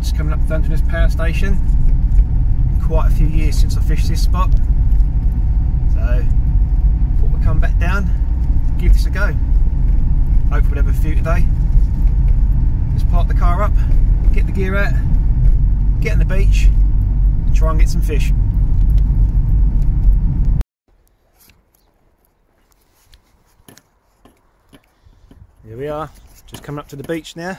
just coming up to Dungeness power station. Quite a few years since I fished this spot, so thought we'd come back down, give this a go. Hopefully we'll have a few today. Just park the car up, get the gear out, get on the beach, and try and get some fish. Here we are, just coming up to the beach now.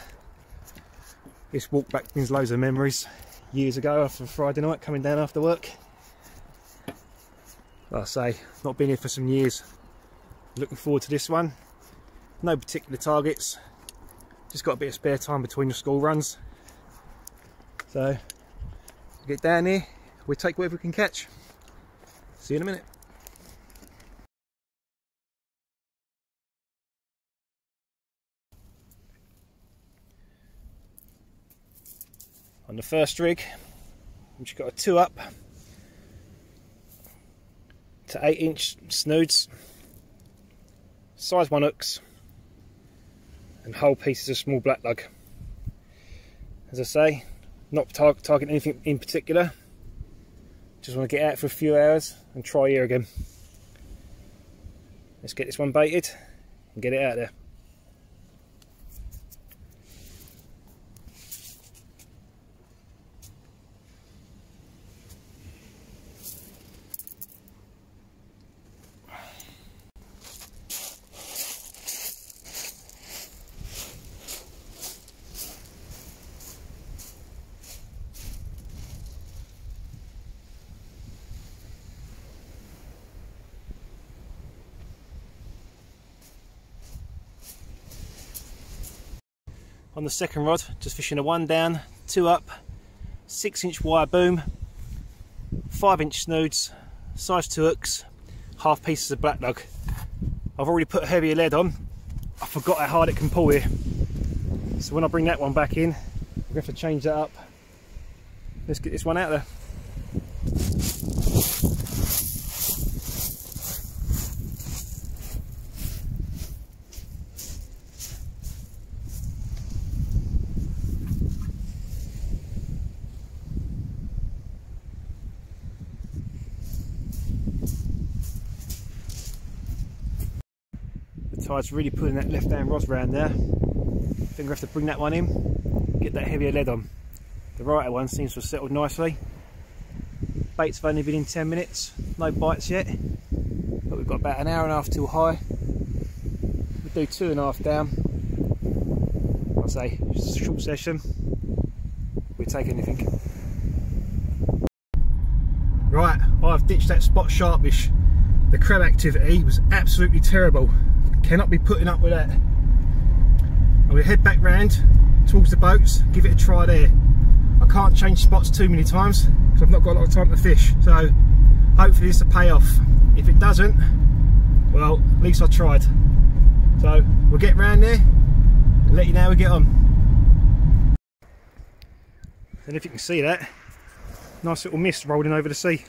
This walk back brings loads of memories. Years ago, after a Friday night, coming down after work. Like I say, not been here for some years. Looking forward to this one. No particular targets. Just got a bit of spare time between the school runs. So, get down here, we'll take whatever we can catch. See you in a minute. On the first rig, we've just got a 2-up to 8-inch snoods, size 1 hooks, and whole pieces of small black lug. As I say, not targeting anything in particular, just want to get out for a few hours and try here again. Let's get this one baited and get it out there. On the second rod, just fishing a 1 down, 2-up, 6-inch wire boom, 5-inch snoods, size 2 hooks, half pieces of black lug. I've already put a heavier lead on. I forgot how hard it can pull here. So when I bring that one back in, we're going to have to change that up. Let's get this one out there. Tide's really pulling that left hand rod round there. I think we'll have to bring that one in, get that heavier lead on. The righter one seems to have settled nicely. Baits have only been in 10 minutes, no bites yet, but we've got about an hour and a half till high. We'll do 2.5 down. I'll say, just a short session, we'll take anything. Right, I've ditched that spot sharpish. The crab activity was absolutely terrible. Cannot be putting up with that. I'm going to head back round towards the boats, give it a try there. I can't change spots too many times because I've not got a lot of time to fish, so hopefully this will pay off. If it doesn't, well, at least I tried. So we'll get round there and let you know how we get on. And if you can see that, nice little mist rolling over the sea.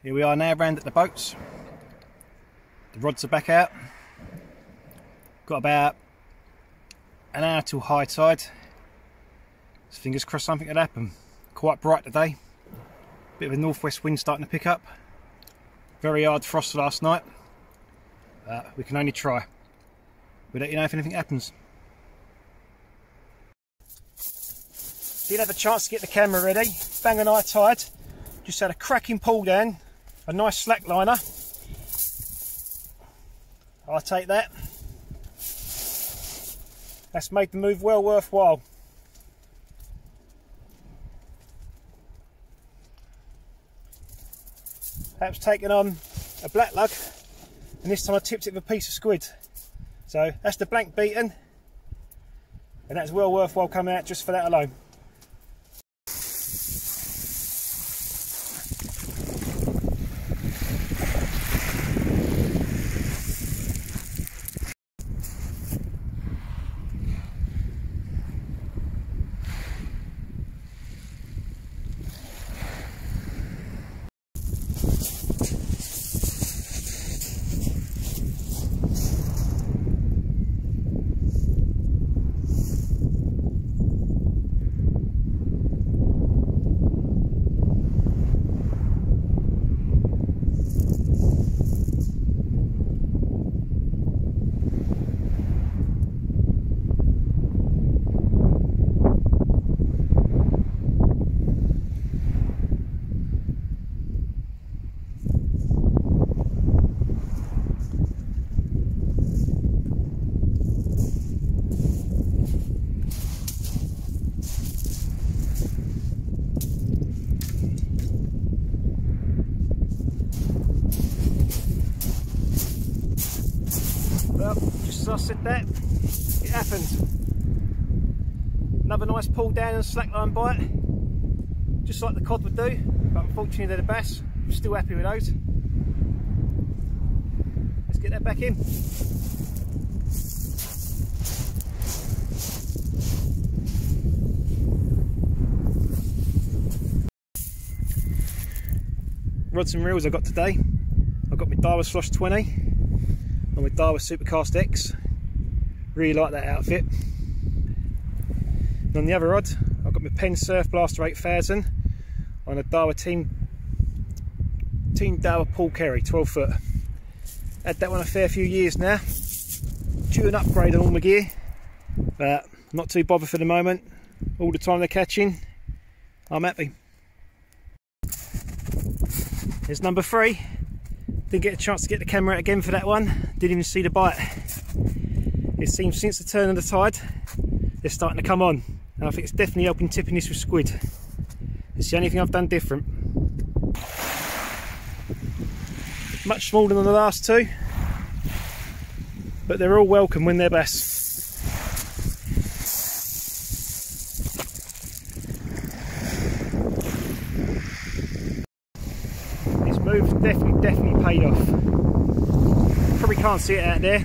Here we are now round at the boats. The rods are back out. Got about an hour till high tide. So fingers crossed something could happen. Quite bright today. Bit of a northwest wind starting to pick up. Very hard frost last night. We can only try. We'll let you know if anything happens. Didn't have a chance to get the camera ready. Bang on high tide. Just had a cracking pull down. A nice slack liner. I'll take that. That's made the move well worthwhile. Perhaps taking on a black lug, and this time I tipped it with a piece of squid. So that's the blank beaten, and that's well worthwhile coming out just for that alone. Well, just as I said that, it happened. Another nice pull down and slackline bite, just like the cod would do, but unfortunately they're the bass. I'm still happy with those. Let's get that back in. Rods and reels I got today. I've got my Daiwa Slosh 20 and my Daiwa Supercast X. Really like that outfit. And on the other rod, I've got my Penn Surf Blaster 8000 on a Daiwa Team Daiwa Paul Carey 12 foot. Had that one a fair few years now. Due an upgrade on all my gear, but not too bothered for the moment. All the time they're catching, I'm happy. There's number 3. Didn't get a chance to get the camera out again for that one. Didn't even see the bite. It seems since the turn of the tide, they're starting to come on. And I think it's definitely helping tipping this with squid. It's the only thing I've done different. Much smaller than the last two, but they're all welcome when they're bass. This move's definitely paid off. Probably can't see it out there.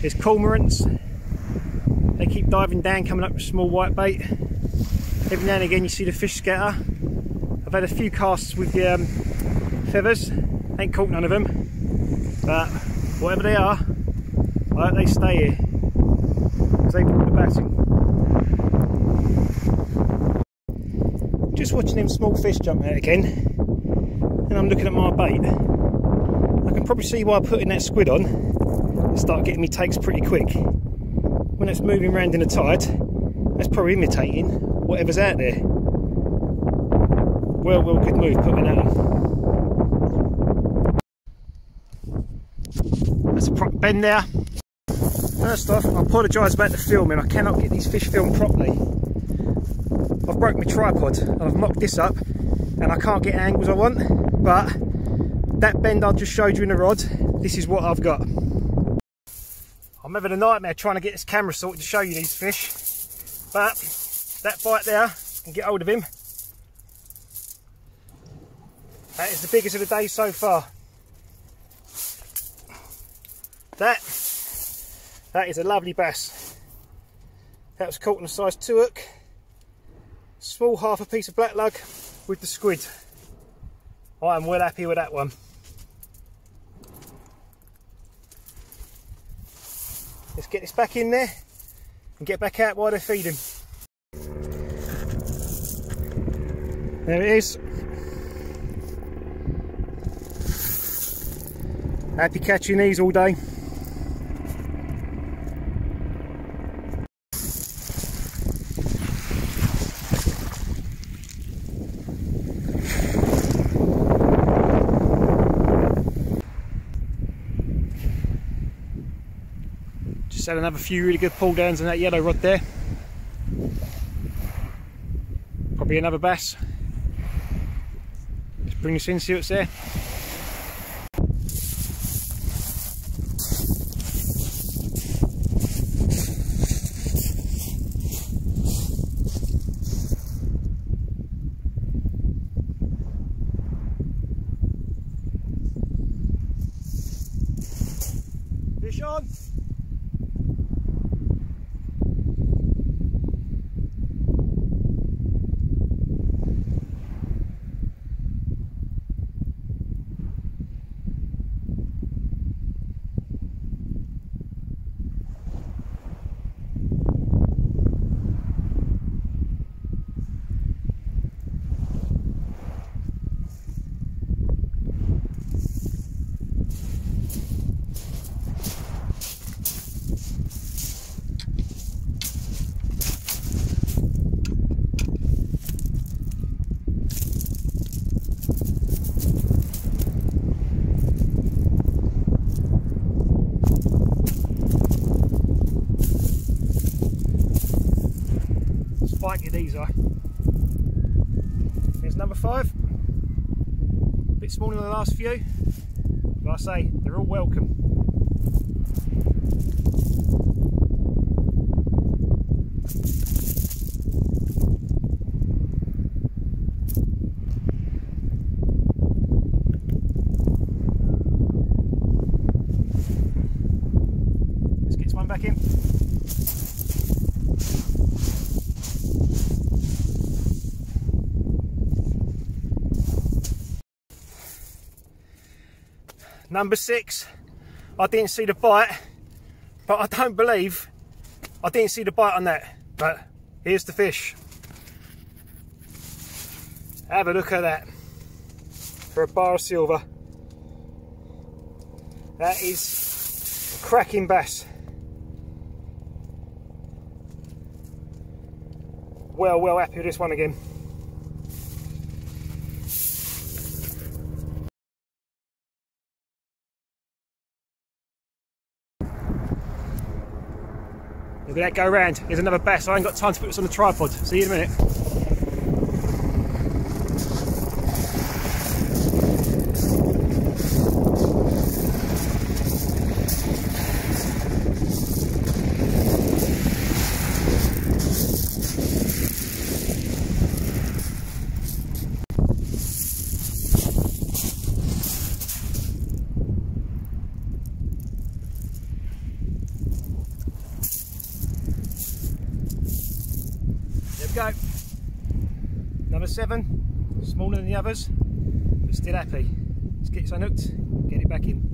There's cormorants. They keep diving down, coming up with small white bait. Every now and again you see the fish scatter. I've had a few casts with the feathers. Ain't caught none of them, but whatever they are, I hope they stay here because they want the batting. Just watching them small fish jump out again, and I'm looking at my bait. I can probably see why putting that squid on and start getting me takes pretty quick. When it's moving around in the tide, that's probably imitating whatever's out there. Well, good move putting that on. That's a proper bend there. First off, I apologise about the filming. I cannot get these fish filmed properly. I've broke my tripod and I've mocked this up and I can't get angles I want, but that bend I just showed you in the rod, this is what I've got. I'm having a nightmare trying to get this camera sorted to show you these fish, but that bite there, I can get hold of him. That is the biggest of the day so far. That is a lovely bass. That was caught on a size 2 hook. Small half a piece of black lug with the squid. I am well happy with that one. Let's get this back in there and get back out while they're feeding. There it is. Happy catching these all day. Just had another few really good pull downs on that yellow rod there. Probably another bass. Let's bring this in, see what's there. Fish on! Spiky these are. There's number 5. A bit smaller than the last few, but I say they're all welcome. back in. Number 6. I didn't see the bite, but I don't believe I didn't see the bite on that. But here's the fish. Have a look at that. For a bar of silver. That is a cracking bass. Well happy with this one again. Look at that go round. Here's another bass. I ain't got time to put this on the tripod. See you in a minute. Go. Number 7, smaller than the others, but still happy. Let's get this unhooked, get it back in.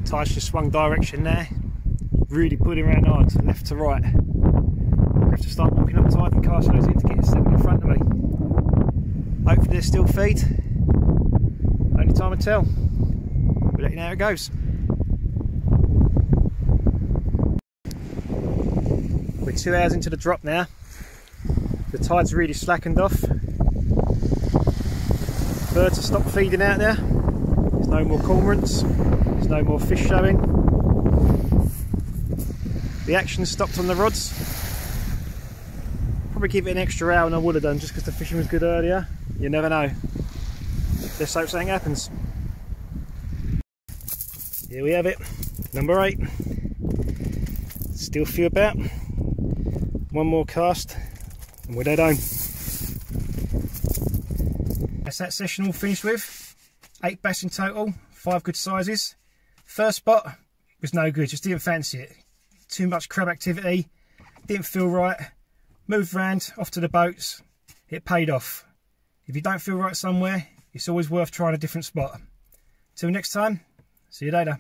Tide's just swung direction there, really pulling around hard, left to right. I have to start walking up tide and casting those in to get it settled in front of me. Hopefully there's still feed. Only time will tell. We'll let you know how it goes. We're 2 hours into the drop now. The tide's really slackened off. Birds have stopped feeding out there. There's no more cormorants. There's no more fish showing. The action's stopped on the rods. Probably give it an extra hour than I would have done just because the fishing was good earlier. You never know. Let's hope something happens. Here we have it. Number 8. Still few about. One more cast and we're dead home. That's that session all finished with. 8 bass in total, 5 good sizes. First spot was no good, just didn't fancy it. Too much crab activity, didn't feel right. Moved round, off to the boats. It paid off. If you don't feel right somewhere, it's always worth trying a different spot. Till next time, see you later.